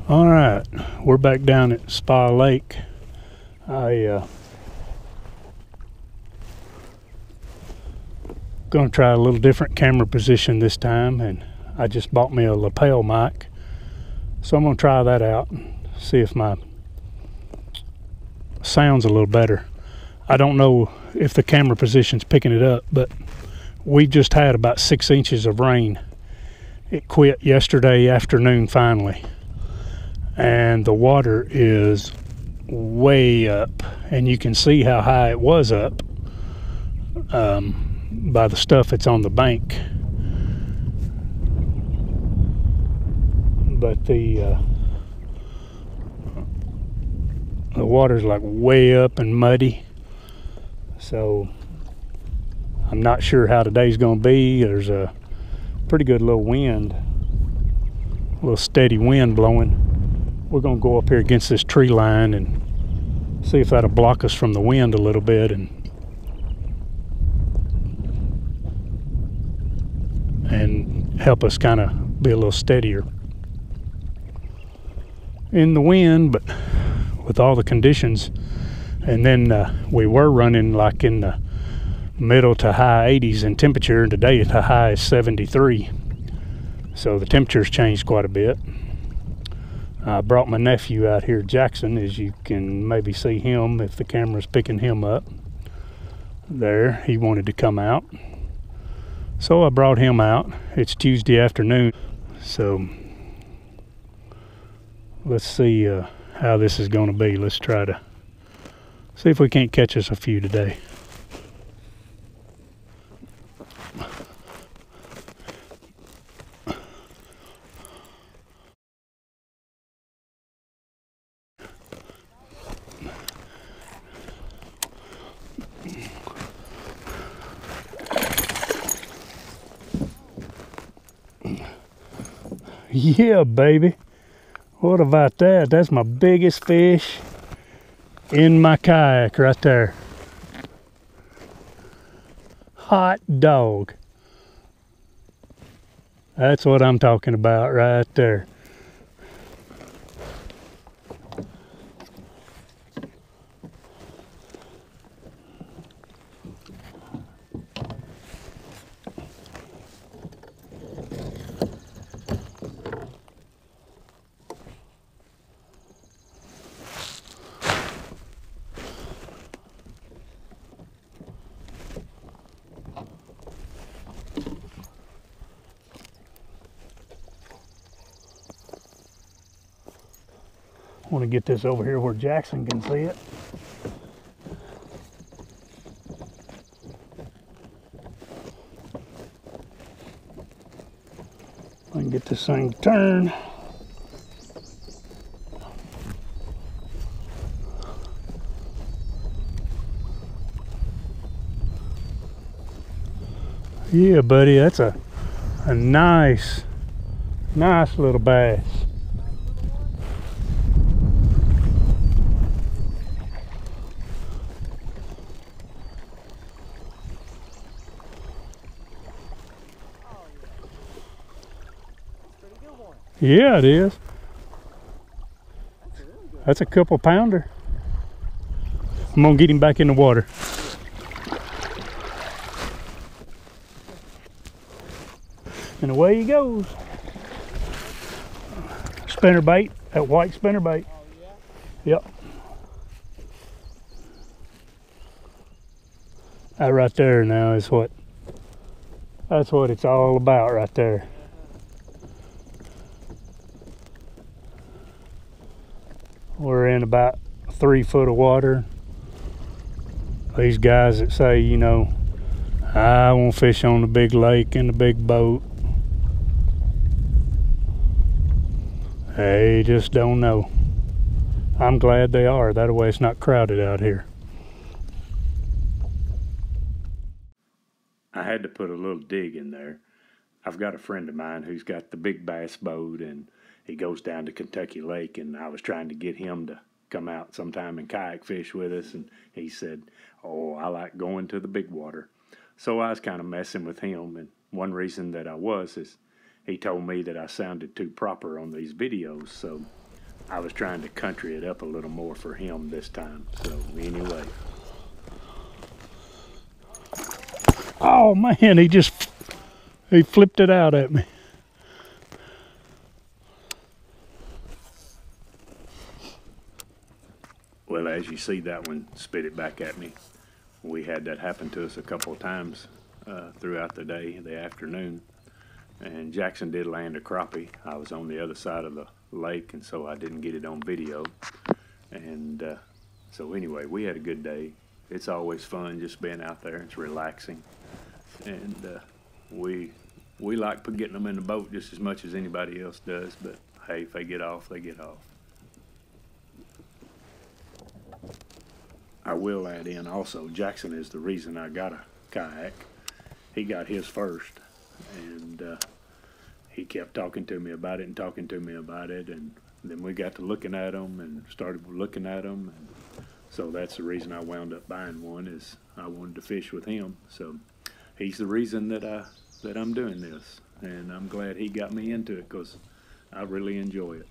All right, we're back down at Spa Lake. Gonna try a little different camera position this time, and I just bought me a lapel mic, so I'm gonna try that out and see if my sound's a little better. I don't know if the camera position's picking it up, but we just had about 6 inches of rain. It quit yesterday afternoon finally, and the water is way up, and you can see how high it was up by the stuff that's on the bank. But the water's like way up and muddy, so I'm not sure how today's gonna be. There's a pretty good little wind, a little steady wind blowing. We're gonna go up here against this tree line and see if that'll block us from the wind a little bit and help us kind of be a little steadier in the wind. But with all the conditions, and then we were running like in the middle to high 80s in temperature, and today the high is 73, so the temperature's changed quite a bit. I brought my nephew out here, Jackson, as you can maybe see him if the camera's picking him up there. He wanted to come out, so I brought him out. It's Tuesday afternoon, so let's see how this is going to be. Let's try to see if we can't catch us a few today. Yeah, baby. What about that? That's my biggest fish in my kayak right there. Hot dog. That's what I'm talking about right there. I want to get this over here where Jackson can see it. I can get this thing to turn. Yeah, buddy, that's a nice little bass. Yeah, it is. That's a couple pounder. I'm gonna get him back in the water. And away he goes. Spinner bait, that white spinner bait. Yep. That right there now is that's what it's all about right there. We're in about 3 foot of water. These guys that say, you know, I won't fish on the big lake in the big boat, they just don't know. I'm glad they are. That way it's not crowded out here. I had to put a little dig in there. I've got a friend of mine who's got the big bass boat, and he goes down to Kentucky Lake, and I was trying to get him to come out sometime and kayak fish with us, and he said, oh, I like going to the big water. So I was kind of messing with him, and one reason that I was is he told me that I sounded too proper on these videos, so I was trying to country it up a little more for him this time. So anyway. Oh man, he flipped it out at me. Well, as you see, that one spit it back at me. We had that happen to us a couple of times throughout the day, the afternoon. And Jackson did land a crappie. I was on the other side of the lake, and so I didn't get it on video. And so anyway, we had a good day. It's always fun just being out there. It's relaxing. And we like getting them in the boat just as much as anybody else does. But hey, if they get off, they get off. I will add in also, Jackson is the reason I got a kayak. He got his first, and he kept talking to me about it, and then we got to looking at them and started looking at them, and so that's the reason I wound up buying one, is I wanted to fish with him. So he's the reason that I'm doing this, and I'm glad he got me into it, because I really enjoy it.